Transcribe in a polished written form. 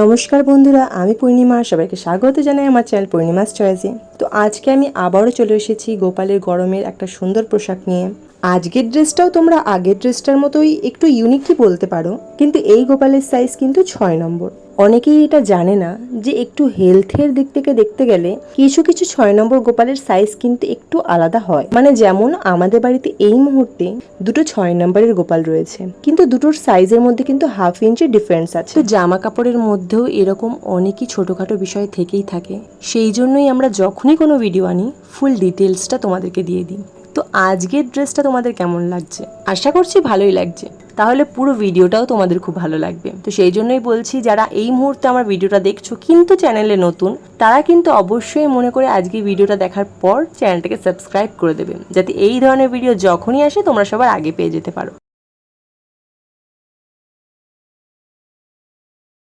নমস্কার বন্ধুরা, আমি পূর্ণিমা। সবাইকে স্বাগত জানাই আমার চ্যানেল পূর্ণিমাস চয়েসে। তো আজকে আমি আবারও চলে এসেছি গোপালের গরমের একটা সুন্দর পোশাক নিয়ে। আজকের ড্রেসটাও তোমরা আগের ড্রেসটার মতোই একটু ইউনিকই বলতে পারো, কিন্তু এই গোপালের সাইজ কিন্তু 6 নম্বর। অনেকেই এটা জানে না যে একটু হেলথের দিক থেকে দেখতে গেলে কিছু কিছু 6 নম্বর গোপালের সাইজ কিন্তু একটু আলাদা হয়। মানে যেমন আমাদের বাড়িতে এই মুহূর্তে দুটো 6 নম্বরের গোপাল রয়েছে, কিন্তু দুটোর সাইজের মধ্যে কিন্তু হাফ ইঞ্চি ডিফারেন্স আছে। তো জামা কাপড়ের মধ্যেও এরকম অনেকই ছোটখাটো বিষয় থেকেই থাকে, সেই জন্যই আমরা যখনই কোনো ভিডিও আনি ফুল ডিটেলসটা তোমাদেরকে দিয়ে দিই। তো আজকের ড্রেসটা তোমাদের কেমন লাগছে? আশা করছি ভালোই লাগছে, তাহলে পুরো ভিডিওটাও তোমাদের খুব ভালো লাগবে। তো সেই জন্যই বলছি, যারা এই মুহূর্তে আমার ভিডিওটা দেখছো কিন্তু চ্যানেলে নতুন, তারা কিন্তু অবশ্যই মনে করে আজকে ভিডিওটা দেখার পর চ্যানেলটাকে সাবস্ক্রাইব করে দেবে, যাতে এই ধরনের ভিডিও যখনই আসে তোমরা সবার আগে পেয়ে যেতে পারো।